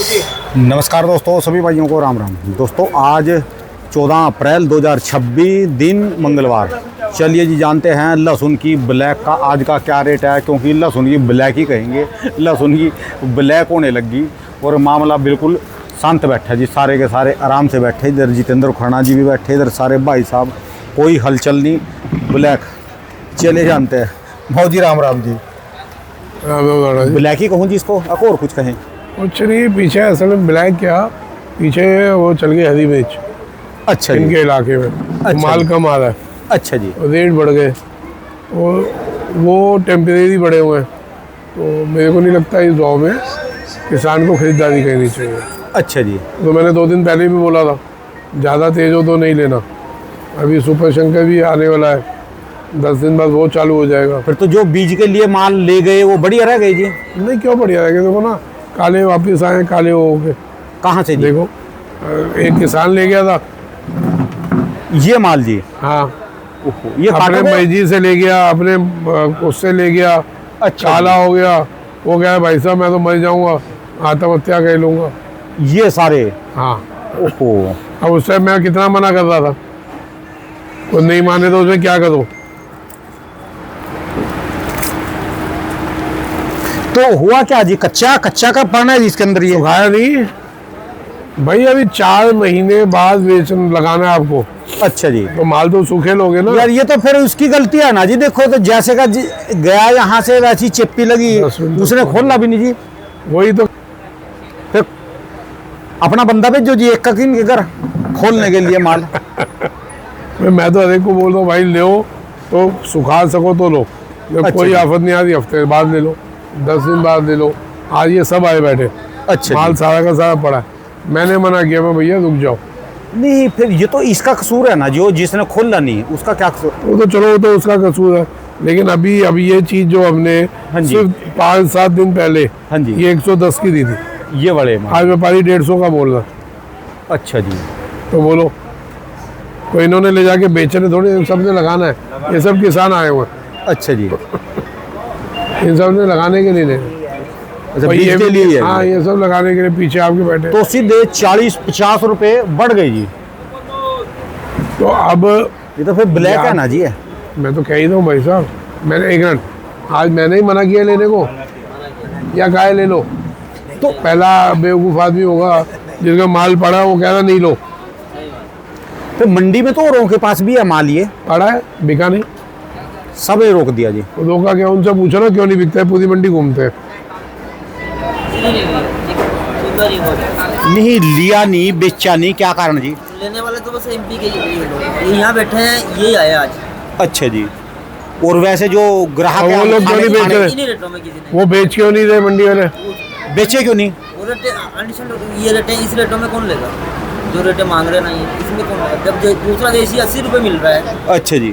नमस्कार दोस्तों, सभी भाइयों को राम राम। दोस्तों आज 14 अप्रैल 2026 दिन मंगलवार। चलिए जी जानते हैं लहसुन की ब्लैक का आज का क्या रेट है, क्योंकि लहसुन की ब्लैक ही कहेंगे, लहसुन की ब्लैक होने लगी और मामला बिल्कुल शांत बैठा जी। सारे के सारे आराम से बैठे, इधर जितेंद्र खन्ना जी भी बैठे, इधर सारे भाई साहब, कोई हलचल नहीं, ब्लैक। चले जानते हैं भाव जी, राम राम जी। ब्लैक ही कहूँ जी इसको, और कुछ कहें? कुछ नहीं, पीछे असल में ब्लैक क्या, पीछे वो चल गई हरी मिर्च। अच्छा, इनके इलाके में अच्छा, माल कम आ रहा है। अच्छा जी, रेट बढ़ गए और वो टेम्परेरी बढ़े हुए हैं, तो मेरे को नहीं लगता इस भाव में किसान को खरीदारी करनी चाहिए। अच्छा जी। तो मैंने 2 दिन पहले भी बोला था, ज़्यादा तेज हो तो नहीं लेना। अभी सुपर शंकर भी आने वाला है, 10 दिन बाद वो चालू हो जाएगा। फिर तो जो बीज के लिए माल ले गए वो बढ़िया रह गए जी? नहीं, क्यों बढ़िया रहेगा? देखो ना, काले वापस आए, काले हो गए। कहाँ से जी? देखो एक किसान ले गया था ये माल जी। हाँ, ये अपने मैजी से ले गया, अपने उससे ले गया। अच्छा, काला हो गया, वो कह भाई साहब मैं तो मर जाऊंगा, आत्महत्या कर लूंगा। ये सारे? हाँ। ओहो। अब उससे मैं कितना मना कर रहा था, वो नहीं माने तो उसमें क्या करूं? तो हुआ क्या जी? कच्चा कच्चा का पाना है इसके अंदर? ये सुखाया नहीं भाई, अभी 4 महीने बाद बेचन लगाना है आपको। अच्छा जी। तो माल तो सूखे लोगे ना यार, ये तो फिर उसकी गलती है ना जी। देखो तो जैसे का गया यहाँ से वैसी चिप्पी लगी, उसने खोलना भी नहीं जी। वही तो, फिर अपना बंदा भेजो जी एक किन के घर खोलने के लिए माल। मैं तो हर एक को बोल रहा हूँ भाई, लो तो सुखा सको तो लो, जब अच्छा कोई जी। आफत नहीं आ रही हफ्ते बाद ले लो, 10 दिन बाद ले लो। आज ये सब आए बैठे। अच्छा, माल सारा का सारा पड़ा है। मैंने मना किया, मैं भैया रुक जाओ। नहीं, फिर ये तो इसका कसूर है ना, जो जिसने खोला नहीं उसका क्या कसूर? वो तो चलो, वो तो उसका कसूर है, लेकिन अभी ये चीज जो हमने सिर्फ 5-7 दिन पहले, हाँ जी, ये 110 की दी थी, ये बड़े आज व्यापारी 150 का बोल रहा। अच्छा जी। तो बोलो, कोई इन्होंने ले जाके बेचने थोड़ी, सबने लगाना है। ये सब किसान आए हुए हैं। अच्छा जी। इन सब ने लगाने के लिए लेना। अच्छा, बीज के लिए है? हाँ, ये सब लगाने के लिए पीछे आपके बैठे। तो सीधे 40-50 रुपए बढ़ गई जी। तो अब ये तो फिर ब्लैक है ना जी। है, मैं तो कह ही दूँ भाई साहब, मैंने एक मिनट, आज मैंने ही मना किया लेने को, या गाय ले लो? तो पहला बेवकूफ़ आदमी होगा जिसका माल पड़ा, वो कह रहा नहीं लो। फिर मंडी में तो औरों के पास भी है माल, ये पड़ा है, बिका नहीं, सब ने रोक दिया जी। रोका क्या? उनसे पूछो ना क्यों नहीं बिकता है, पूरी मंडी घूमते हैं। नहीं लिया, नहीं बेचा, नहीं, क्या कारण जी? लेने वाले तो बस एमपी के ये यहाँ बैठे हैं, यही आए आज। अच्छा जी। और वैसे जो ग्राहक वो लोग क्यों नहीं बेच रहे? इन्हीं रेटों में किसी ने वो बेच क्यों नहीं रहे मंडी वाले? बेचे क्यों नहीं? वो रेट, ये रेट इस रेटों में कौन लेगा? जो रेट मांग रहे ना, ये इसमें कौन लेगा? जब जो दूसरा देसी 80 रुपये मिल रहा है, अच्छा जी।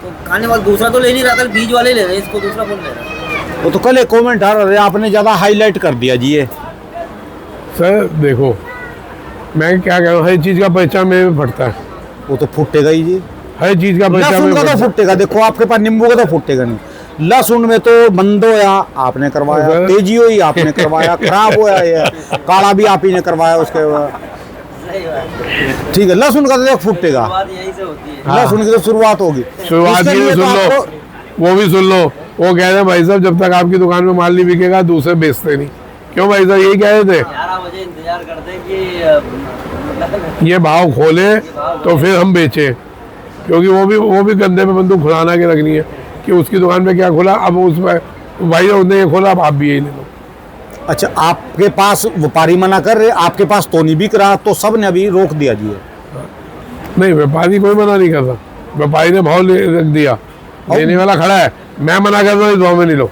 तो खाने वाला दूसरा तो ले नहीं रहा था, बीज वाले ले रहे हैं, इसको दूसरा कौन ले रहा है? वो तो कल एक कॉमेंट आ रहा है, आपने ज़्यादा हाईलाइट कर दिया जी। ये सर देखो, मैं क्या कह रहा हूँ, हर चीज़ का पहचान मेरे में फटता है। वो तो फुटेगा ही जी। हर चीज़ का पहचान लहसुन में का तो फुटेगा। देखो आपके पास नींबू का तो फुटेगा नहीं, लहसुन में तो बंद होया आपने करवाया, तेजी हुई आपने करवाया, खराब होया ये काला भी आप ही ने करवाया उसके बाद। ठीक है, लहसुन का तो फुटेगा, बात यही से होती है। लहसुन की तो शुरुआत होगी। शुरुआत इसके ही लिए सुन तो लो, आपको- वो भी सुन लो। वो कह रहे हैं भाई साहब, जब तक आपकी दुकान में माल नहीं बिकेगा दूसरे बेचते नहीं। क्यों भाई साहब, यही कह रहे थे? 11 बजे इंतजार करते हैं कि ये भाव खोले तो फिर हम बेचें, क्योंकि वो भी कंधे पे बंदूक खुलाना के रखनी है कि उसकी दुकान पे क्या खोला, अब उसमें भाई उसने ये खोला, अब आप भी यही ले लो। अच्छा, आपके पास व्यापारी मना कर रहे, आपके पास तो नहीं बिक रहा, तो सब ने अभी रोक दिया जी। नहीं, व्यापारी कोई मना नहीं कर रहा, व्यापारी ने भाव रख दिया, लेने वाला खड़ा है, मैं मना कर रहा हूँ इस भाव में नहीं लो।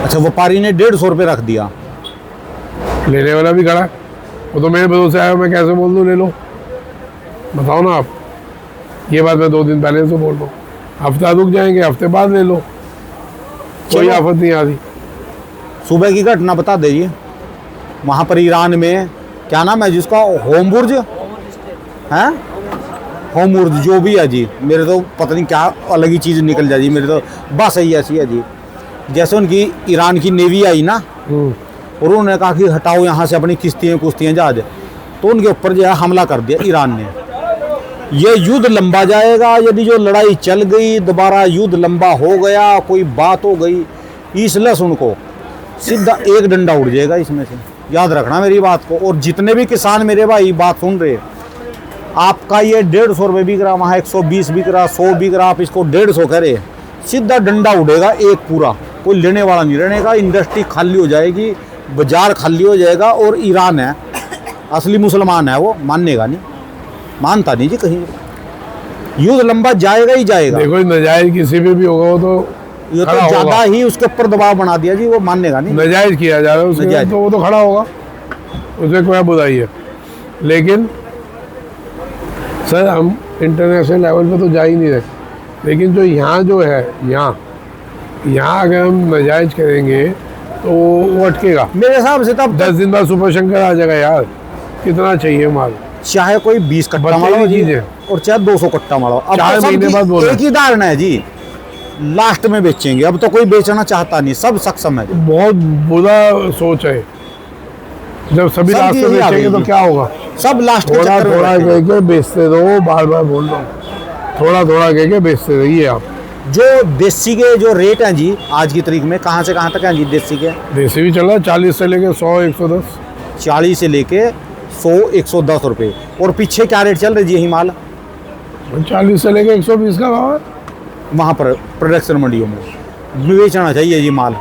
अच्छा, व्यापारी ने 150 रुपये रख दिया, लेने वाला भी खड़ा है, वो तो मेरे भरोसे आया, मैं कैसे बोल दूँ ले लो? बताओ ना आप। ये बात मैं 2 दिन पहले से बोल रहा हूँ, हफ्ता रुक जाएंगे, हफ्ते बाद ले लो, कोई आफत नहीं आ रही। सुबह की घटना बता दीजिए। वहाँ पर ईरान में क्या नाम है जिसका, होमबुर्ज है, होमबुर्ज जो भी है जी, मेरे तो पता नहीं क्या अलग ही चीज़ निकल जाए जी। मेरे तो बस यही ऐसी है जी, जैसे उनकी ईरान की नेवी आई ना, और उन्होंने कहा कि हटाओ यहाँ से अपनी किश्तियाँ जहाज, तो उनके ऊपर जो है हमला कर दिया ईरान ने। ये युद्ध लंबा जाएगा, यदि जो लड़ाई चल गई, दोबारा युद्ध लंबा हो गया, कोई बात हो गई, इस लहसुन को सीधा एक डंडा उड़ जाएगा इसमें से, याद रखना मेरी बात को। और जितने भी किसान मेरे भाई बात सुन रहे, आपका ये 150 रुपये बिक रहा, वहाँ 120 बिक रहा, 100 बिक रहा, आप इसको 150 करे, सीधा डंडा उड़ेगा एक पूरा, कोई लेने वाला नहीं रहेगा, इंडस्ट्री खाली हो जाएगी, बाजार खाली हो जाएगा। और ईरान है, असली मुसलमान है, वो मानेगा नहीं, मानता नहीं जी कहीं। युद्ध लंबा जाएगा ही जाएगा। देखो नजायज किसी पे भी होगा वो तो ये तो ज्यादा ही उसके ऊपर दबाव बना दिया जी, वो मानेगा नहीं। नजायज किया जा रहा है उसके, तो वो तो खड़ा होगा, उसमें कोई बुराई है। लेकिन सर हम इंटरनेशनल लेवल पे तो जा ही नहीं रहे, लेकिन जो यहाँ जो है, यहाँ अगर हम नजायज करेंगे तो वो अटकेगा। मेरे हिसाब से तब 10 दिन बाद सुपर शंकर आ जाएगा यार, कितना चाहिए माल, चाहे कोई 20 कट्टा मारो जी और चाहे 200 कट्टा मारो, अब 4 महीने बाद बोला, एक ही धारणा है जी, लास्ट में बेचेंगे। अब तो कोई बेचना चाहता नहीं, सब सक्षम है। बहुत बुरा सोच है। जब सभी लास्ट में बेचेंगे तो क्या होगा, सब लास्ट के थोड़ा चक्कर में थोड़ा कह के बेचते रहो, बार बार बोल रहा हूँ, थोड़ा थोड़ा कह के बेचते रहिए आप। जो देसी के जो रेट हैं जी आज की तारीख में, कहाँ से कहाँ तक हैं जी देसी के? देसी भी चल रहा है 40 से लेके 100 110, 40 से लेके 100 110 रुपये। और पीछे क्या रेट चल रही जी यही माल? 40 से लेके 120 का भाव है वहाँ पर प्रोडक्शन मंडियों में बेचना चाहिए जी माल,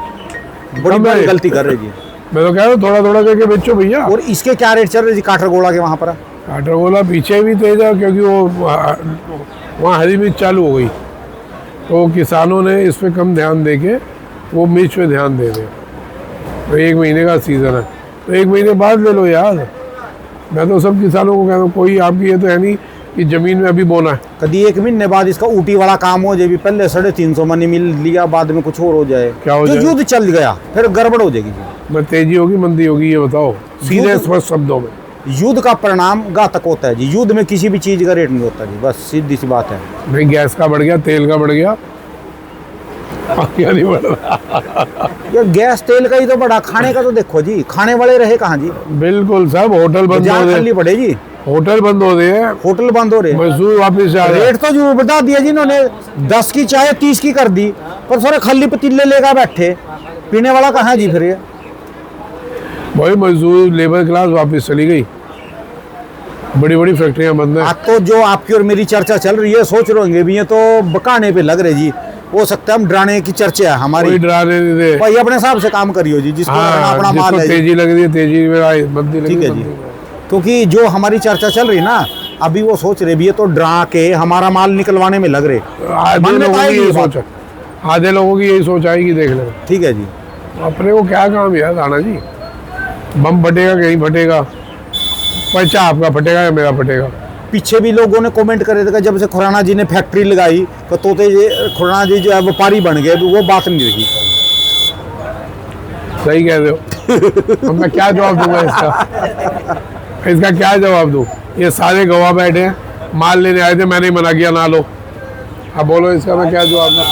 बड़ी गलती कर रहे जी। मैं तो कह रहा हूँ थोड़ा थोड़ा करके बेचो भैया। और इसके क्या रेट चल रहे जी काठरगोला के वहाँ पर? काठरगोला पीछे भी तेज है, क्योंकि वो वहाँ हरी मिर्च चालू हो गई, तो किसानों ने इस पे कम ध्यान दे के वो मिर्च पे ध्यान दे रहे। तो 1 महीने का सीज़न है, तो 1 महीने बाद ले लो यार। मैं तो सब किसानों को कह रहा हूँ, कोई आपकी ये तो है नहीं कि ज़मीन में अभी बोना है। कभी 1 महीने बाद इसका ऊटी वाला काम हो जाए, पहले 350 मनी मिल लिया, बाद में कुछ और हो जाए, क्या हो जाए? युद्ध चल गया फिर गड़बड़ हो जाएगी जी। मैं तेजी होगी मंदी होगी, ये बताओ सीधे स्पष्ट शब्दों में। युद्ध का परिणाम घातक होता है जी, युद्ध में किसी भी चीज़ का रेट नहीं होता जी, बस सीधी सी बात है। भाई गैस का बढ़ गया, तेल का बढ़ गया, क्या नहीं बढ़ रहा। ये गैस तेल का ही तो बढ़ा, खाने का तो देखो जी, खाने वाले रहे कहाँ जी? बिल्कुल सब होटल बंद हो खाली रहे, पड़े जी, होटल बंद हो रहे हैं, होटल बंद हो रहे हैं, मजदूर वापस आ रहे हैं। रेट तो जो बता दिया जी इन्होंने, 10 की चाहे 30 की कर दी, पर सारे खाली पतीले लेकर बैठे, पीने वाला कहाँ जी फिर? ये वही मजदूर लेबर क्लास वापस चली गई, बड़ी बड़ी फैक्ट्रियां बंद हैं। आज तो जो आपकी और मेरी चर्चा चल रही है, सोच रहे होंगे भी ये तो बकाने पे लग रहे जी, हो सकता है हम डराने की चर्चा है हमारी, कोई डराने नहीं दे। भाई अपने हिसाब से काम करियो जी, जिसको हाँ, अपना माल है जी। तेजी लग रही है, तेजी में मंदी लग ठीक रही है जी, क्योंकि जो हमारी चर्चा चल रही ना, अभी वो सोच रहे भी ये तो डरा के हमारा माल निकलवाने में लग रहे। आधे लोगों की यही सोच है, आधे लोगों की यही सोच आएगी, देख लेना। ठीक है जी, अपने को क्या काम यार राणा जी, बम फटेगा कहीं फटेगा, पैसा आपका फटेगा या मेरा फटेगा। पीछे भी लोगों ने कमेंट करे थे कि जब से खुराना जी ने फैक्ट्री लगाई तो तोते खुराना जी जो है व्यापारी बन गए, वो बात नहीं रही। सही कह रहे हो। अब मैं क्या जवाब दूंगा इसका क्या जवाब दूं? ये सारे गवाह बैठे हैं, माल लेने आए थे, मैंने ही मना किया ना लो। अब बोलो इसका मैं क्या जवाब दूं?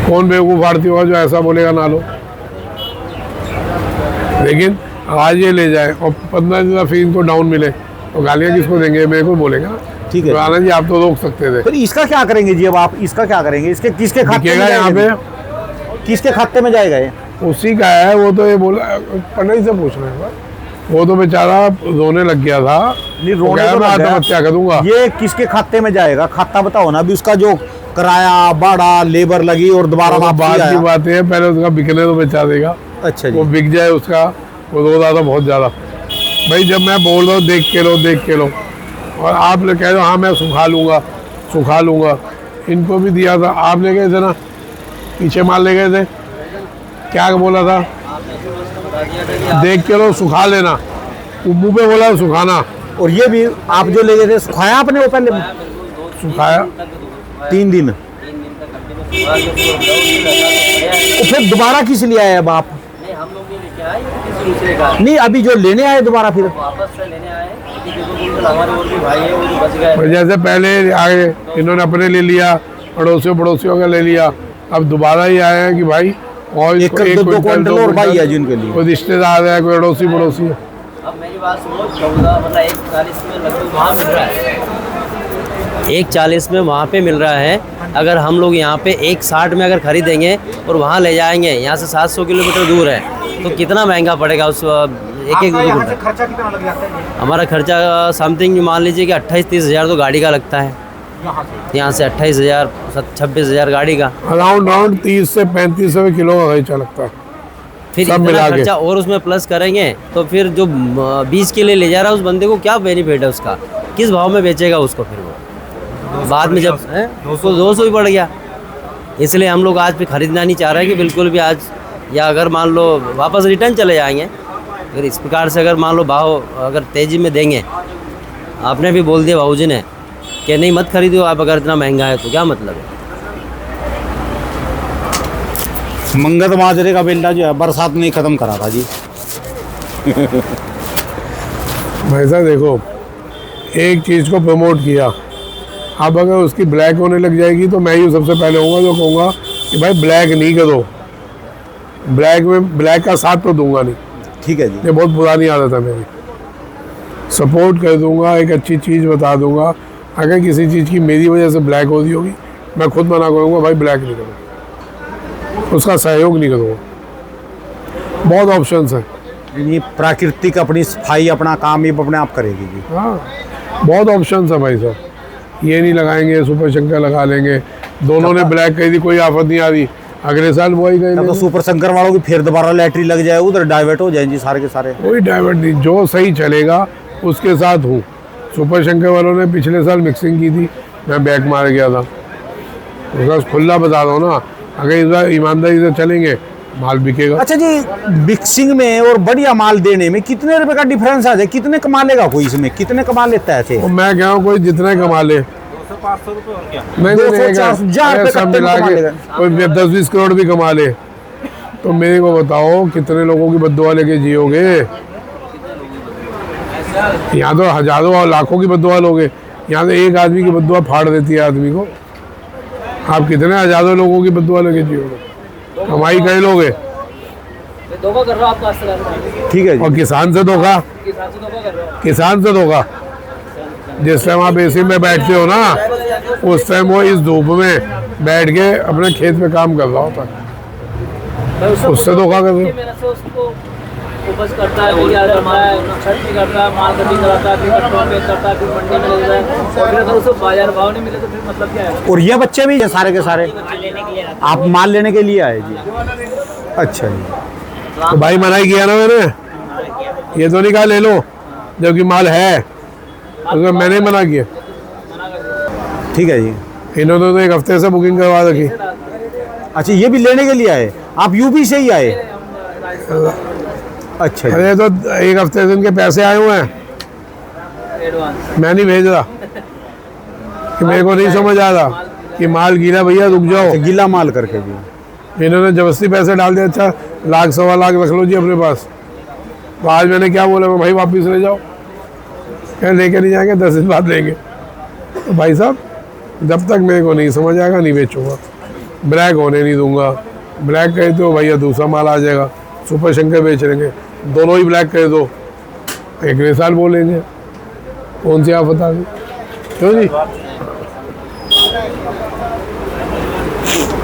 कौन बेवकूफ़ आरती होगा जो ऐसा बोलेगा ना लो? लेकिन आज ये ले जाए और 15 दिन फिर इनको डाउन मिले तो गालियाँ किसको देंगे? मेरे को बोलेगा। ठीक है तो आनंद जी आप तो रोक सकते थे। फिर इसका क्या करेंगे जी? अब आप इसका क्या करेंगे? इसके किसके खाते में यहाँ पे किसके खाते में जाएगा ये? उसी का है, वो तो ये बोला, पंडित से पूछ रहे हैं, वो तो बेचारा रोने लग गया था। नहीं रोने तो मैं आत्महत्या करूंगा। ये किसके खाते में जाएगा? खाता बताओ ना। अभी उसका जो किराया, भाड़ा, लेबर लगी और दोबारा बात की बात है, पहले उसका बिकने तो बेचा देगा। अच्छा जी, वो बिक जाए उसका, वो रो रहा था बहुत ज़्यादा। भाई जब मैं बोल रहा हूँ देख के लो, और आप लोग कह रहे हो हाँ मैं सुखा लूँगा। इनको भी दिया था, आप ले गए थे ना, पीछे माल ले गए थे, क्या बोला था? देख के लो, सुखा लेना। वो मुँह पे बोला सुखाना। और ये भी आप जो ले गए थे, सुखाया आपने? वो पहले सुखाया 3 दिन, तो फिर दोबारा किस लिए आए अब आप? हम लोग नहीं लेके आए, किसी दूसरे का नहीं, अभी जो लेने आए दोबारा फिर वापस से लेने आए, क्योंकि हमारे और भी भाई है वो जो बच गए। जैसे पहले आए इन्होंने अपने ले लिया, पड़ोसियों का ले लिया, अब दोबारा ही आए हैं कि भाई और एक इसको दो क्विंटल और भाई है जिनके लिए। कोई रिश्तेदार है, कोई अड़ोसी पड़ोसी है। अब मेरी बात सुनो, 14 मतलब 140 में लगभग वहाँ मिल रहा है, 140 में वहाँ पे मिल रहा है। अगर हम लोग यहाँ पे 160 में अगर खरीदेंगे और वहाँ ले जाएंगे, यहाँ से 700 किलोमीटर दूर है, तो कितना महंगा पड़ेगा उस एक खर्चा कितना लग जाता है हमारा खर्चा समथिंग मान लीजिए कि 28-30 हज़ार तो गाड़ी का लगता है, यहाँ से 28,000 26,000 गाड़ी का, अराउंड 30 से 35 रुपये किलो का खर्चा लगता है। फिर सब इतना मिला के। खर्चा और उसमें प्लस करेंगे तो फिर जो 20 के लिए ले जा रहा है उस बंदे को क्या बेनिफिट है उसका, किस भाव में बेचेगा उसको फिर वो बाद में जब उसको 200 ही पड़ गया। इसलिए हम लोग आज भी खरीदना नहीं चाह रहे कि बिल्कुल भी आज, या अगर मान लो वापस रिटर्न चले जाएंगे, अगर इस प्रकार से अगर मान लो भाव अगर तेज़ी में देंगे, आपने भी बोल दिया भाऊ जी ने कि नहीं मत खरीदो आप, अगर इतना महंगा है तो क्या मतलब है। मंगत माजरे का बेल्ला जो है बरसात में ही खत्म करा था जी। भाई साहब देखो, एक चीज़ को प्रमोट किया, अब अगर उसकी ब्लैक होने लग जाएगी तो मैं ही सबसे पहले होऊंगा जो कहूँगा कि भाई ब्लैक नहीं करो, ब्लैक का साथ तो दूंगा नहीं। ठीक है जी। ये बहुत पुरानी आदत है मेरी, सपोर्ट कर दूंगा, एक अच्छी चीज़ बता दूंगा। अगर किसी चीज़ की मेरी वजह से ब्लैक हो रही होगी, मैं खुद मना करूँगा भाई ब्लैक नहीं करूँगा, उसका सहयोग नहीं करूँगा। बहुत ऑप्शंस हैं। यानी प्राकृतिक अपनी सफाई अपना काम ये अपने आप करेगी जी। हाँ, बहुत ऑप्शंस है भाई साहब। ये नहीं लगाएंगे, सुपर शंकर लगा लेंगे, दोनों ने ब्लैक कही थी, कोई आफत नहीं आ रही, अगले साल वही तब तो कहेंगे। सुपर शंकर वालों की फिर दोबारा लैटरी लग जाए, उधर डाइवर्ट हो जाए जी सारे के सारे। कोई डाइवर्ट नहीं, जो सही चलेगा उसके साथ हूँ। सुपर शंकर वालों ने पिछले साल मिक्सिंग की थी, मैं बैक मार गया था, उसका खुला बता दो ना। अगर इस बार ईमानदारी से चलेंगे माल बिकेगा। अच्छा जी, मिक्सिंग में और बढ़िया माल देने में कितने रुपए का डिफरेंस आ जाए, कितने कमा लेगा कोई इसमें, कितने कमा लेता है ऐसे? और मैं कह रहा हूँ कोई जितने कमा ले, 200-500 रुपए और क्या, नहीं 200-400 नहीं, सब मिला कमा के लेगा। कोई 10-20 करोड़ भी कमा ले, तो मेरे को बताओ कितने लोगों की बद्दुआ लेके जियोगे? यहाँ तो हजारों और लाखों की बद्दुआ लोगे, यहाँ तो एक आदमी की बद्दुआ फाड़ देती है आदमी को। आप कितने हजारों लोगों की बद्दुआ लेके जियोगे? कमाई कई लोगे। धोखा कर रहा हूँ आपका, ठीक है जी। और किसान से धोखा, किसान से धोखा। जिस टाइम आप एसी में बैठते हो ना, उस टाइम वो इस धूप में बैठ के अपने खेत में काम कर रहा होता है, उससे धोखा कर रहे हो। उपज करता है, वो क्या करता है, छठ भी करता है, माल कटी कराता है, फिर कटवा में करता है, फिर मंडी में ले जाता है, और फिर अगर उसको बाजार भाव नहीं मिले तो फिर मतलब क्या है? और ये बच्चे भी हैं सारे के सारे, आप माल लेने के लिए आए जी? अच्छा जी। तो भाई मना ही किया ना मैंने, ये तो नहीं कहा ले लो जबकि माल है, उसमें मैंने मना किया। ठीक है जी। इन्होंने तो एक हफ्ते से बुकिंग करवा रखी। अच्छा, ये भी लेने के लिए आए आप? यूपी से ही आए? अच्छा जी। अरे तो एक हफ्ते से इनके पैसे आए हुए हैं, मैं नहीं भेज रहा कि मेरे को नहीं समझ आ रहा कि माल गीला भैया रुक जाओ। अच्छा, गीला माल करके जी। इन्होंने जबरदस्ती पैसे डाल दिया। अच्छा 1,00,000-1.25 लाख रख लो जी अपने पास। तो आज मैंने क्या बोला, मैं भाई वापस ले जाओ, क्या लेके नहीं जाएंगे, 10 दिन बाद लेंगे। तो भाई साहब जब तक मेरे को नहीं समझ आएगा नहीं बेचूंगा, ब्लैक होने नहीं दूंगा। ब्लैक कहे तो भैया दूसरा माल आ जाएगा, सुपर शंकर बेच लेंगे, दोनों ही ब्लैक कहे तो अगले साल बोलेंगे कौन सी आफत आ गई। क्यों जी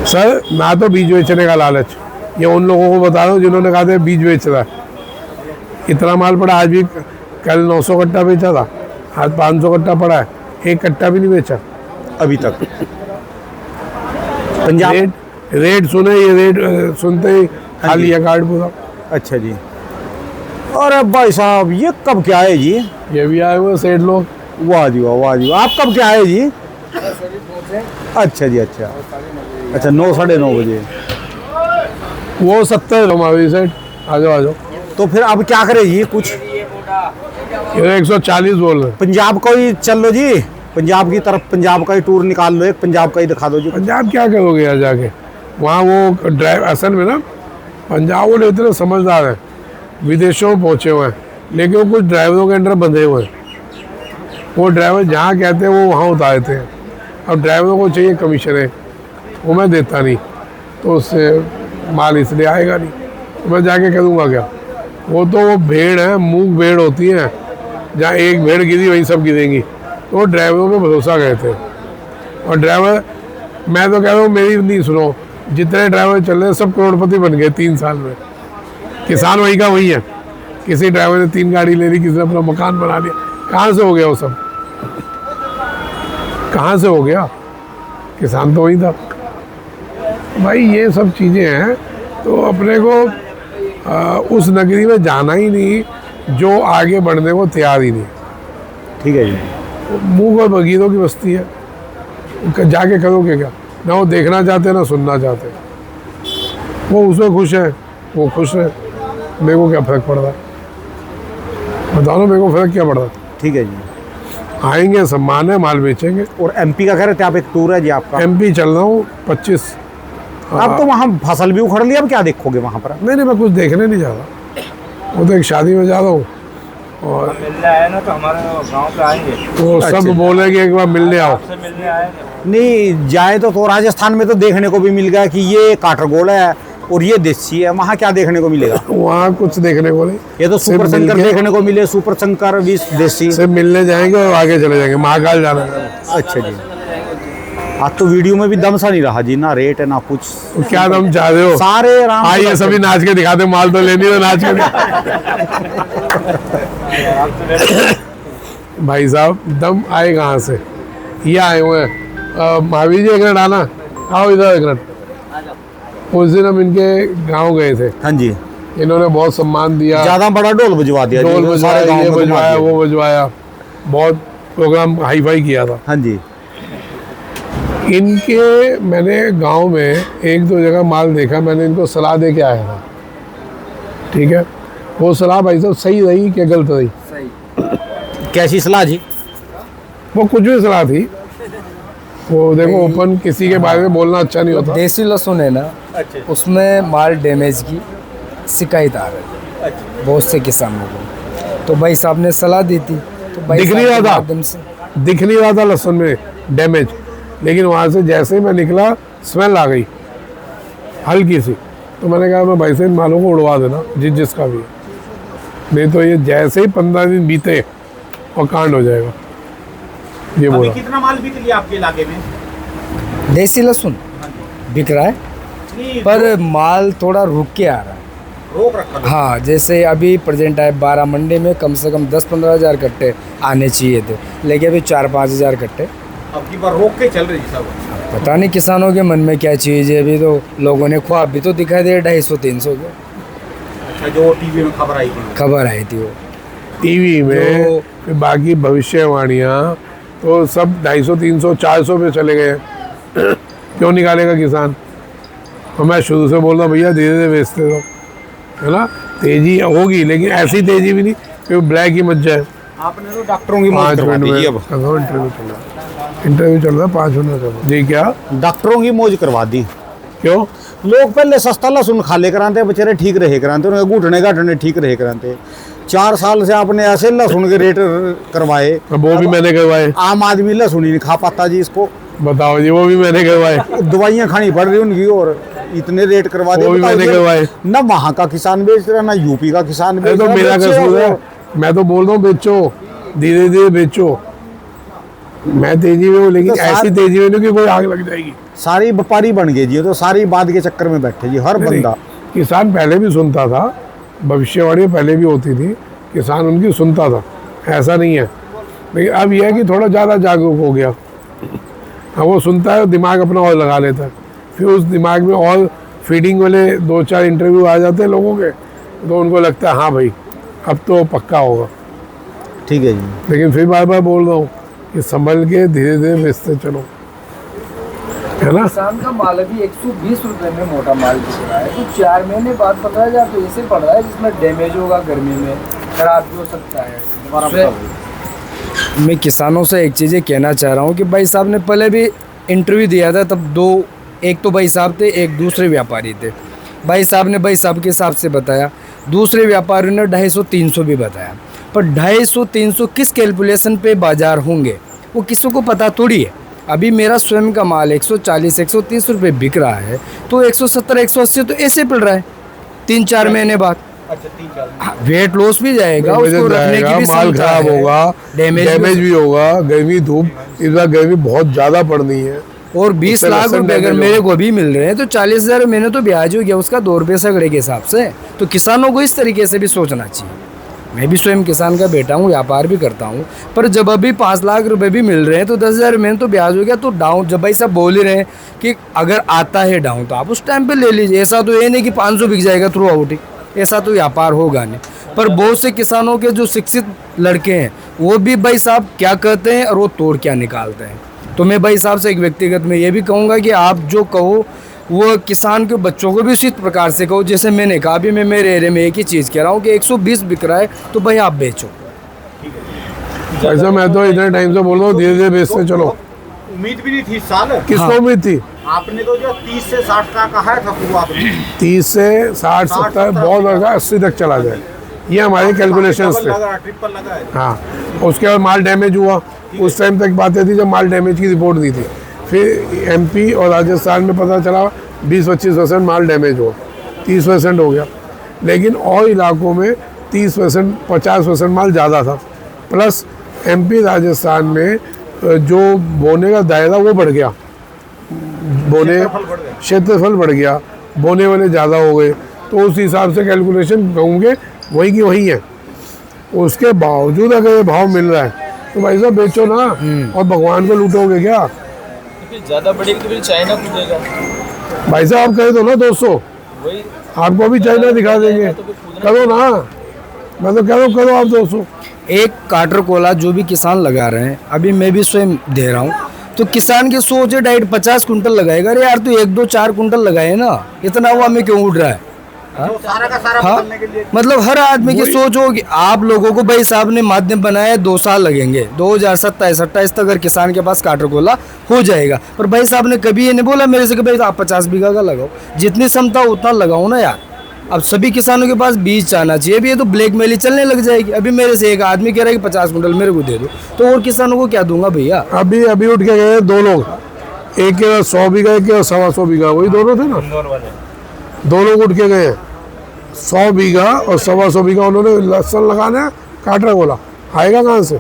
सर, ना तो बीज बेचने का लालच, ये उन लोगों को बता रहा हूँ जिन्होंने कहा था बीज बेच रहा है। इतना माल पड़ा, आज भी कल 900 कट्टा बेचा था, आज 500 कट्टा पड़ा है, एक कट्टा भी नहीं बेचा अभी तक। पंजाब रेट सुने, ये रेट सुनते ही खा लिया कार्ड पूरा। अच्छा जी। अरे भाई साहब ये कब क्या है जी? ये भी आए हुए सेठ लोग। वाह जी वाह, वाह जी। आप कब क्या है जी? अच्छा जी। अच्छा 9 साढ़े 9 बजे। वो 70 हमारी सेठ, आ जाओ। तो फिर अब क्या करें जी? कुछ ये 140 बोल रहे। पंजाब का ही चल लो जी, पंजाब की तरफ पंजाब का ही टूर निकाल लो, एक पंजाब का ही दिखा दो जी। पंजाब क्या करोगे यार जाके? वहाँ वो ड्राइव असल में ना, पंजाब वाले इतने समझदार हैं, विदेशों में पहुँचे हुए हैं, लेकिन वो कुछ ड्राइवरों के अंडर बंधे हुए हैं। वो ड्राइवर जहाँ कहते हैं वो वहाँ उतार देते हैं। अब ड्राइवरों को चाहिए कमीशन है, वो मैं देता नहीं, तो उससे माल इसलिए आएगा नहीं। तो मैं जाके कह दूँगा क्या? वो तो वो भेड़ है, मूक भेड़ होती है, जहाँ एक भेड़ गिरी वहीं सब गिरेंगी। तो वो ड्राइवरों पे भरोसा गए थे, और ड्राइवर, मैं तो कह रहा हूँ मेरी नहीं सुनो, जितने ड्राइवर चल रहे हैं सब करोड़पति बन गए 3 साल में। किसान वही का वही है। किसी ड्राइवर ने 3 गाड़ी ले ली, किसी ने अपना मकान बना लिया। कहाँ से हो गया वो सब? कहाँ से हो गया? किसान तो वही था भाई। ये सब चीज़ें हैं, तो अपने को उस नगरी में जाना ही नहीं जो आगे बढ़ने को तैयार ही नहीं। ठीक है जी। मुँह और बगीरों की बस्ती है, जाके करोगे क्या? ना वो देखना चाहते ना सुनना चाहते। वो उसमें खुश है, वो खुश है, मेरे को क्या फ़र्क पड़ रहा है? बताओ ना, मेरे को फ़र्क क्या पड़ रहा है? ठीक है जी। आएंगे, सम्मान है, माल बेचेंगे। और एमपी का कह रहे थे आप, एक टूर है जी आपका? एमपी चल रहा हूँ 25। अब तो वहाँ फसल भी उखड़ ली, अब क्या देखोगे वहाँ पर? नहीं, मैं कुछ देखने नहीं जा रहा, वो तो एक शादी में जा रहा हूँ। और मिलने आए ना तो हमारे गांव पे आएंगे, वो सब अच्छा। बोले कि एक बार मिलने आओ। आपसे मिलने आएंगे। नहीं जाए तो राजस्थान में तो देखने को भी मिल गया कि ये काटरगोल है और ये देसी है। वहाँ क्या देखने को मिलेगा? वहाँ कुछ देखने को नहीं, ये तो सिर्फ सुपर शंकर मिलके- देखने को मिले, सुपर शंकर 20 देसी। सिर्फ मिलने जाएंगे और आगे चले जाएंगे, महाकाल जाना है। अच्छा जी। आज तो वीडियो में भी दम सा नहीं रहा जी, ना रेट है ना कुछ। तो क्या तुम चाह रहे हो? सारे आराम से आइए सभी नाच के दिखाते, माल तो लेनी है, नाच के भाई साहब दम आए कहाँ से? ये आए हुए हैं। महावीर जी एक मिनट आना, आओ इधर एक मिनट। उस दिन हम इनके गांव गए थे, हाँ जी। इन्होंने बहुत सम्मान दिया, ज्यादा बड़ा ढोल बजवा दिया जी, ढोल सारे बजवाया, गांव ये में घुमा बजवाया, दिया। वो बजवाया, बहुत प्रोग्राम हाई फाई किया था। हाँ जी। इनके मैंने गांव में 1-2 जगह माल देखा, मैंने इनको सलाह दे के आया था, ठीक है? वो सलाह भाई साहब सही रही क्या गलत रही? कैसी सलाह जी? वो कुछ भी सलाह थी। वो देखो, ओपन किसी के बारे में बोलना अच्छा नहीं होता। देसी लहसुन है ना, उसमें माल डैमेज की शिकायत आ रही है बहुत से किसानों को। तो भाई साहब ने सलाह दी थी, तो भाई दिख नहीं साहब के रहा था। माध्यम से दिख नहीं रहा था लहसुन में डैमेज, लेकिन वहाँ से जैसे ही मैं निकला स्मेल आ गई हल्की सी। तो मैंने कहा मैं भाई से इन मालों को उड़वा देना जिसका भी, नहीं तो ये जैसे ही 15 दिन बीते और कांड हो जाएगा। ये बोला। कितना माल बिक लिया आपके इलाके में? देसी लहसुन बिक रहा है, पर माल थोड़ा रुक के आ रहा है। रोक रखा हाँ, जैसे अभी प्रेजेंट है 12 मंडी में कम से कम 10-15 हज़ार कट्टे आने चाहिए थे, लेकिन अभी 4-5 हज़ार कट्टे। अब की बार रोक के चल रही सब। पता नहीं किसानों के मन में क्या चीज़ है। अभी तो लोगों ने ख्वाब भी तो दिखाई दे 250-300 के। अच्छा, जो टीवी में खबर आई थी। खबर आई थी वो टीवी में, फिर बाकी भविष्यवाणियाँ तो सब 250, 300, 400 पे चले गए। क्यों निकालेगा किसान? और मैं शुरू से बोल रहा हूँ भैया धीरे धीरे बेचते रहो, है ना? तेजी होगी, लेकिन ऐसी तेजी भी नहीं कि ब्लैक ही मच जाए। आपने तो डॉक्टरों की मौत 5 करवा मिनट दी में अब। इंटरव्यू चल रहा है 5 मिनट में। जी क्या? डॉक्टरों की मौज करवा दी। क्यों? लोग पहले सस्ता लहसुन खा ले कराते, बेचारे ठीक रहे कराते, उनके घुटने घाटने ठीक रहे कराते। 4 साल से आपने ऐसे लहसुन के रेट करवाए, अब वो भी मैंने करवाए। आम आदमी लहसुन ही नहीं खा पाता जी इसको। बताओ जी, वो भी मैंने करवाए। दवाइयाँ खानी पड़ रही उनकी, और इतने रेट करवा दे। वो भी बताओ मैंने ये, करवाए। ना वहाँ का किसान बेच रहा, ना यूपी का किसान अरे बेच तो रहा। मेरा बेचे कसूर है, वो। मैं तो बोल रहा हूँ बेचो, धीरे धीरे बेचो। मैं तेजी में हूँ, लेकिन तो ऐसी तेजी में नहीं कि कोई आग लग जाएगी। सारी व्यापारी बन गए जी, तो सारी बात के चक्कर में बैठे जी हर बंदा। किसान पहले भी सुनता था, भविष्यवाणी पहले भी होती थी, किसान उनकी सुनता था, ऐसा नहीं है। लेकिन अब यह है कि थोड़ा ज़्यादा जागरूक हो गया। हाँ, वो सुनता है, दिमाग अपना और लगा लेता है, फिर उस दिमाग में और फीडिंग वाले 2-4 इंटरव्यू आ जाते हैं लोगों के, तो उनको लगता है हाँ भाई अब तो पक्का होगा। ठीक है जी। लेकिन फिर बार बार बोल रहा हूँ कि संभल के धीरे धीरे बेचते चलो, है ना? किसान का माल अभी 120 रुपए में मोटा माल बिक रहा है, तो 4 महीने बाद 15,000 तो ऐसे पड़ रहा है, जिसमें डैमेज होगा, गर्मी में खराब भी हो सकता है। मैं किसानों से एक चीज़ कहना चाह रहा हूँ कि भाई साहब ने पहले भी इंटरव्यू दिया था, तब एक तो भाई साहब थे, एक दूसरे व्यापारी थे। भाई साहब ने भाई साहब के हिसाब से बताया, दूसरे व्यापारियों ने 250-300 भी बताया, पर 250-300 किस कैलकुलेशन पे बाजार होंगे वो किसी को पता थोड़ी है। अभी मेरा स्वयं का माल 140 130 रुपये बिक रहा है, तो 170 180 तो ऐसे पड़ रहा है 3-4 महीने बाद। अच्छा 3-4 वेट लॉस भी जाएगा, उसको रखने की भी माल क्षमता खराब है, होगा, डैमेज भी होगा, गर्मी धूप इस बार गर्मी बहुत ज़्यादा पड़नी है। और 20 उससे लाख लहसुन रुपए अगर डैमेज मेरे को भी मिल रहे हैं तो 40,000 महीने तो ब्याज हो गया उसका 2 रुपये सगड़े के हिसाब से। तो किसानों को इस तरीके से भी सोचना चाहिए। मैं भी स्वयं किसान का बेटा हूँ, व्यापार भी करता हूँ, पर जब अभी 5 लाख रुपए भी मिल रहे हैं तो 10,000 महीने तो ब्याज हो गया। तो डाउन जब भाई सब बोल ही रहे हैं कि अगर आता है डाउन तो आप उस टाइम पे ले लीजिए। ऐसा तो ये नहीं कि 500 बिक जाएगा थ्रू आउट ही, ऐसा तो व्यापार होगा नहीं। पर बहुत से किसानों के जो शिक्षित लड़के हैं वो भी भाई साहब क्या कहते हैं और वो तोड़ क्या निकालते हैं। तो मैं भाई साहब से एक व्यक्तिगत में ये भी कहूँगा कि आप जो कहो वो किसान के बच्चों को भी उसी प्रकार से कहो। जैसे मैंने कहा, अभी मैं मेरे एरिया में एक ही चीज़ कह रहा हूँ कि 120 बिक रहा है तो भाई आप बेचो। ऐसा मैं तो इतने टाइम से बोल रहा हूँ धीरे धीरे बेचते चलो। उम्मीद भी नहीं थी इस साल। किसको उम्मीद थी? आपने तो जो 30 से 60 का कहा था शुरुआत में, 30 से 60 70 बहुत लगा 80 तक चला जाए, ये हमारी कैलकुलेशंस थे। ट्रिपल लगा है। हाँ, उसके बाद माल डैमेज हुआ। उस टाइम तक बातें थी जब माल डैमेज की रिपोर्ट दी थी। फिर एमपी और राजस्थान में पता चला 20-25% माल डैमेज हुआ, 30% हो गया। लेकिन और इलाकों में 30% 50% माल ज़्यादा था। प्लस एमपी राजस्थान में जो बोने का दायरा वो बढ़ गया, बोने क्षेत्रफल बढ़ गया, बोने वाले ज़्यादा हो गए। तो उस हिसाब से कैलकुलेशन कहूँगे वही की वही है। उसके बावजूद अगर ये भाव मिल रहा है तो भाई साहब बेचो ना, और भगवान को लूटोगे क्या? ज़्यादा बढ़ेगी तो फिर चाइना कूदेगा। भाई साहब आप कहे तो ना 200, वही आपको अभी चाइना दिखा देंगे, करो ना। मैं तो कह रहा हूँ करो आप 200। एक काटर कोला जो भी किसान लगा रहे हैं, अभी मैं भी स्वयं दे रहा हूँ, तो किसान की सोच है डाइट 50 कुंटल लगाएगा। अरे यार तो 1-2-4 कुंटल लगाए ना, इतना हुआ में क्यों उड़ रहा है? सारा का सारा हाँ, बदलने के लिए मतलब हर आदमी की सोच हो कि आप लोगों को भाई साहब ने माध्यम बनाया 2 साल लगेंगे, 2027-28 तक अगर किसान के पास काटर कोला हो जाएगा। पर भाई साहब ने कभी ये नहीं बोला मेरे से कि भाई आप 50 बीघा का लगाओ, जितनी क्षमता उतना लगाओ ना यार। अब सभी किसानों के पास बीज आना चाहिए। अभी ये तो ब्लैकमेल चलने लग जाएगी। अभी मेरे से एक आदमी कह रहा है कि 50 कुंटल मेरे को दे दो, तो और किसानों को क्या दूंगा भैया? अभी अभी उठ के गए 2 लोग, एक के 100 बीघा, एक के 125 बीघा, वही दोनों थे ना, इंदौर वाले 2 लोग उठ के गए 100 बीघा और 125 बीघा उन्होंने लहसुन लगाना है, काटा बोला आएगा कहाँ से?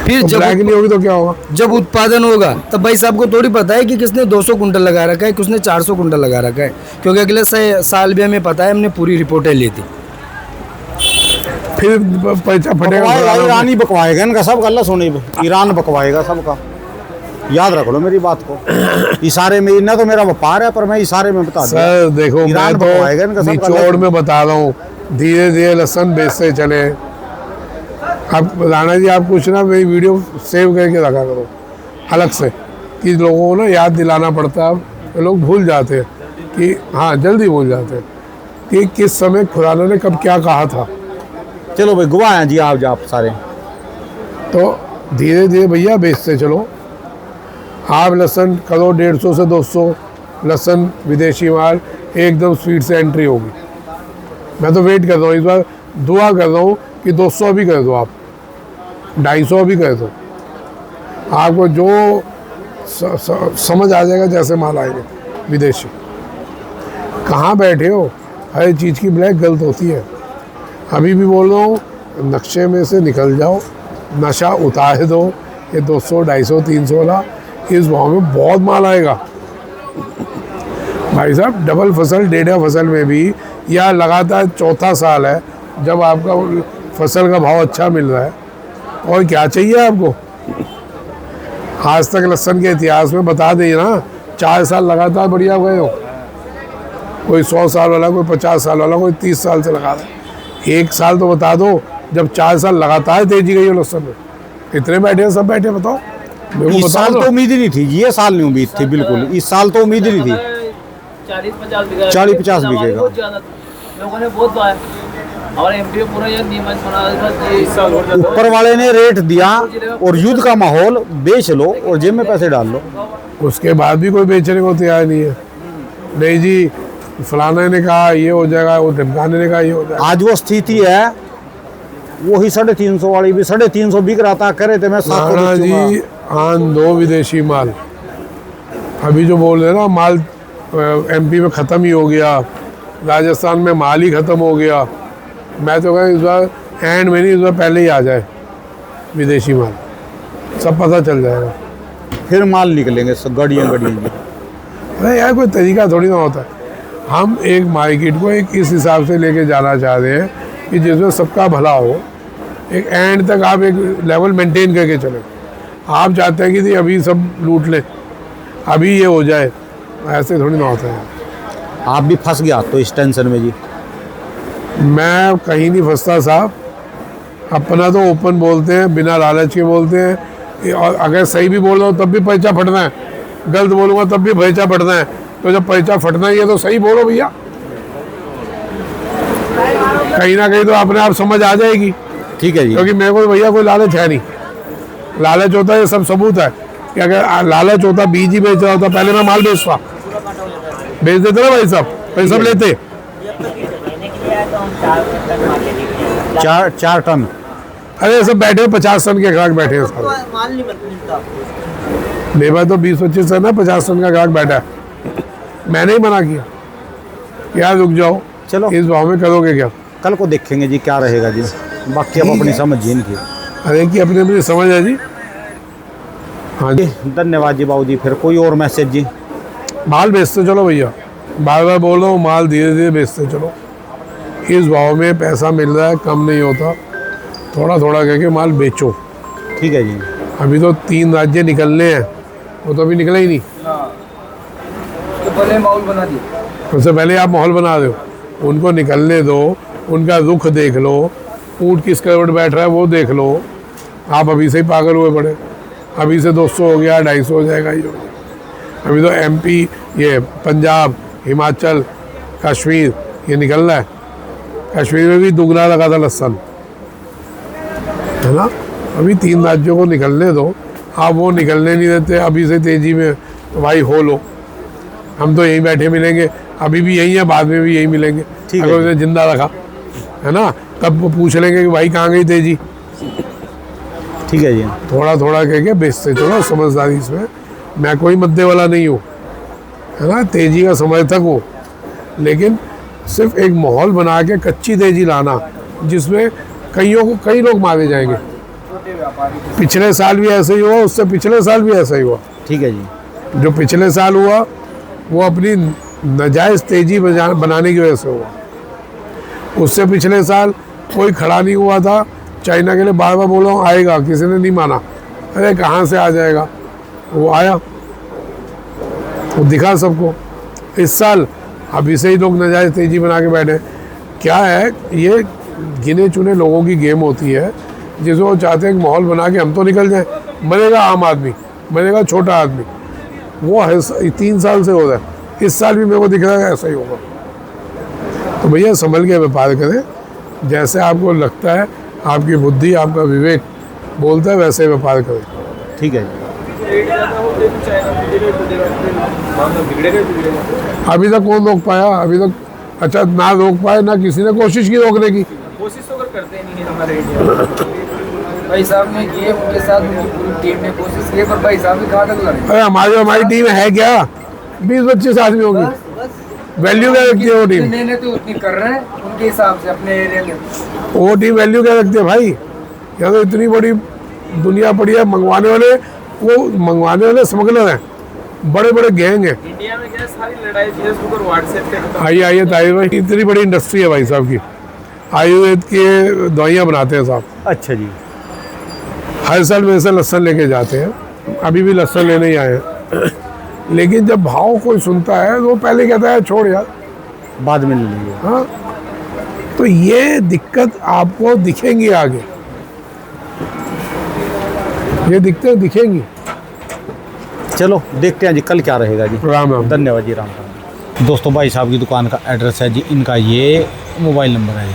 फिर तो ब्लैक नहीं होगी तो क्या होगा? जब उत्पादन होगा तब भाई साहब को थोड़ी पता है कि किसने 200 कुंटल लगा रखा है, किसने 400 कुंटल लगा रखा है, क्योंकि अगले साल भी हमें पता है, हमने पूरी रिपोर्टें ली थी। फिर पैसा फटेगा। ईरानी बकवाएगा इनका सब का, लहसुन ईरान बकवाएगा सबका। याद रख लो मेरी बात को। इशारे में ना तो मेरा व्यापार है, पर मैं इशारे में बता दूं। सर देखो मैं ईरान बकवाएगा इनका तो सबका निचोड़ में बता रहा हूँ, धीरे धीरे लहसुन बेचते चले। अब राणा जी आप कुछ ना मेरी वीडियो सेव करके रखा करो अलग से, कि लोगों को ना याद दिलाना पड़ता है। अब लोग भूल जाते हैं कि हाँ, जल्दी भूल जाते हैं कि किस समय खुदा ने कब क्या कहा था। चलो भाई गवाह हैं जी आप सारे। तो धीरे धीरे भैया बेचते चलो। आप लहसुन करो 150 से 200 लहसुन विदेशी माल एकदम स्पीड से एंट्री होगी। मैं तो वेट कर रहा हूँ, इस बार दुआ कर रहा हूँ कि 200 भी कर दो, आप 250 भी कर दो। आपको जो समझ आ जाएगा जैसे माल आएंगे विदेशी। कहाँ बैठे हो, हर चीज़ की ब्लैक गलत होती है। अभी भी बोल रहा हूँ, नक्शे में से निकल जाओ, नशा उतार दो। ये 200, 250, 300 वाला इस भाव में बहुत माल आएगा भाई साहब। डबल फसल 1.5 फसल में भी, या लगातार 4था साल है जब आपका फसल का भाव अच्छा मिल रहा है, और क्या चाहिए आपको? आज तक लहसुन के इतिहास में बता दें ना, 4 साल लगातार बढ़िया गए हो। कोई 100 साल वाला, कोई 50 साल वाला, कोई 30 साल से लगा रहा है। 1 साल तो बता दो जब 4 साल लगातार तेजी गई हो लहसुन में। इतने बैठे हैं, सब बैठे, बताओ मेरे को। इस साल तो उम्मीद ही नहीं थी, ये साल नहीं उम्मीद थी बिल्कुल। इस साल तो उम्मीद ही नहीं थी। 40-50 बीघे का लोगों ने बहुत पाया। और एमपी में पूरा ये नियमन बना, ऊपर वाले ने रेट दिया और युद्ध का माहौल, बेच लो और जेब में पैसे डाल लो। उसके बाद भी कोई बेचने को तैयार नहीं है। नहीं जी, फलाने ने कहा ये हो जाएगा, वो ढमकाने ने कहा ये हो जाएगा। आज वो स्थिति है वही 350 वाली भी 350 बिक रहा था, कह रहे थे मैं 700 राणा बेचूंगा। जी आन दो विदेशी माल, अभी जो बोल रहे हैं ना माल एमपी में ख़त्म ही हो गया, राजस्थान में माल ही ख़त्म हो गया। मैं तो कहूँ इस बार एंड में नहीं, इस बार पहले ही आ जाए विदेशी माल, सब पता चल जाएगा। फिर माल निकलेंगे गड़ियाँ जी। अरे यार कोई तरीका थोड़ी ना होता है। हम एक मार्केट को एक इस हिसाब से लेके जाना चाह रहे हैं कि जिसमें सबका भला हो, एक एंड तक आप एक लेवल मेंटेन करके चले। आप चाहते हैं कि जी अभी सब लूट लें, अभी ये हो जाए, ऐसे थोड़ी ना होता है। आप भी फंस गया तो इस टेंशन में जी? मैं कहीं नहीं फंसता साहब, अपना तो ओपन बोलते हैं, बिना लालच के बोलते हैं। और अगर सही भी बोल रहा हूँ तब भी पर्चा फटना है, गलत बोलूँगा तब भी पर्चा फटना है। तो जब पर्चा फटना ही है तो सही बोलो भैया, कहीं ना कहीं तो अपने आप समझ आ जाएगी। ठीक है जी। क्योंकि मेरे को भैया कोई लालच है नहीं। लालच होता है, ये सब सबूत है कि अगर लालच होता, बीज ही बेच रहा होता, पहले मैं माल बेच देते ना भाई साहब, भाई सब लेते। 4 टन। अरे सब बैठे 50 टन के ग्राहक बैठे हैं साहब। माल नहीं मिलता। मेरे पास तो 20-25 टन है, 50 टन का ग्राहक बैठा है। मैंने ही मना किया यार रुक जाओ, चलो इस भाव में करोगे क्या? कल को देखेंगे जी क्या रहेगा जी, बाकी अब अपनी समझ जी इनकी। अरे कि अपने अपनी समझ है जी। हाँ जी, धन्यवाद जी बाबू जी। फिर कोई और मैसेज जी? माल बेचते चलो भैया, बार बार बोल रहा हूँ, माल धीरे धीरे बेचते चलो। इस भाव में पैसा मिल रहा है, कम नहीं होता, थोड़ा थोड़ा करके माल बेचो। ठीक है जी। अभी तो 3 राज्य निकलने हैं, वो तो अभी निकला ही नहीं। तो पहले माहौल बना दिए, उससे पहले आप माहौल बना दो, उनको निकलने दो, उनका रुख देख लो, ऊँट किस करवट बैठ रहा है वो देख लो। आप अभी से ही पागल हुए पड़े, अभी से 200 हो गया, 250 हो जाएगा, ये हो जाएगा। अभी तो एमपी, ये पंजाब, हिमाचल, कश्मीर ये निकल रहा है। कश्मीर में भी दुगना लगा था लहसन, है ना। अभी 3 राज्यों को निकलने दो, आप वो निकलने नहीं देते अभी से तेज़ी में, तो भाई हो लो। हम तो यहीं बैठे मिलेंगे, अभी भी यहीं है, बाद में भी यहीं मिलेंगे। ठीक है अगर उन्हें जिंदा रखा है ना, तब वो पूछ लेंगे कि भाई कहाँ गई तेजी। ठीक है जी। थोड़ा थोड़ा कह के बेचते चलो, समझदारी इसमें। मैं कोई मद्दे वाला नहीं हूँ, है ना, तेजी का समर्थक हूँ, लेकिन सिर्फ एक माहौल बना के कच्ची तेजी लाना जिसमें कई लोग मारे जाएंगे। पिछले साल भी ऐसे ही हुआ, उससे पिछले साल भी ऐसा ही हुआ। ठीक है जी। जो पिछले साल हुआ वो अपनी नाजायज़ तेजी बनाने की वजह से हुआ। उससे पिछले साल कोई खड़ा नहीं हुआ था, चाइना के लिए बार बार बोला आएगा, किसी ने नहीं माना। अरे कहाँ से आ जाएगा, वो आया, वो दिखा सबको। इस साल अभी से ही लोग नाजायज़ तेजी बना के बैठे। क्या है, ये गिने चुने लोगों की गेम होती है जिसमें वो चाहते हैं कि माहौल बना के हम तो निकल जाएं। बनेगा आम आदमी, बनेगा छोटा आदमी, वो 3 साल से हो रहा है। इस साल भी मेरे को दिख रहा है ऐसा ही होगा। तो भैया संभल के व्यापार करें, जैसे आपको लगता है, आपकी बुद्धि, आपका विवेक बोलता है वैसे व्यापार करें। ठीक है जी। अभी तक कौन रोक पाया? अभी तक अच्छा ना रोक पाए, ना किसी ने कोशिश की रोकने की। कोशिश तो करते नहीं है हमारे इंडिया। भाई साहब ने किए, उनके साथ उनकी पूरी टीम ने कोशिश की, पर भाई साहब भी कहाँ तक लड़े। अरे हमारी टीम है क्या, 20-25 आदमी होगी। वैल्यू क्या रखती है वो टीम? ने तो उतनी कर रहे हैं उनके हिसाब से अपने एरिया में। वो टीम वैल्यू क्या रखती है भाई? यहाँ तो इतनी बड़ी दुनिया पड़ी है, मंगवाने वाले स्मगलर हैं, बड़े बड़े गैंग हैं। इंडिया में क्या सारी लड़ाई फेसबुक और व्हाट्सएप पे खत्म। आइए ताहिर भाई, इतनी बड़ी इंडस्ट्री है भाई साहब की, आयुर्वेद के दवाइयाँ बनाते हैं साहब। अच्छा जी। हर साल मेरे से लहसन लेके जाते हैं, अभी भी लहसन लेने ही आए हैं। लेकिन जब भाव कोई सुनता है तो वो पहले कहता है छोड़ यार, बाद में ले लेंगे। हाँ। तो ये दिक्कत आपको दिखेंगी आगे, ये दिक्कतें दिखेंगी। चलो देखते हैं जी कल क्या रहेगा जी। राम राम। धन्यवाद जी। राम राम। दोस्तों भाई साहब की दुकान का एड्रेस है जी, इनका ये मोबाइल नंबर है जी।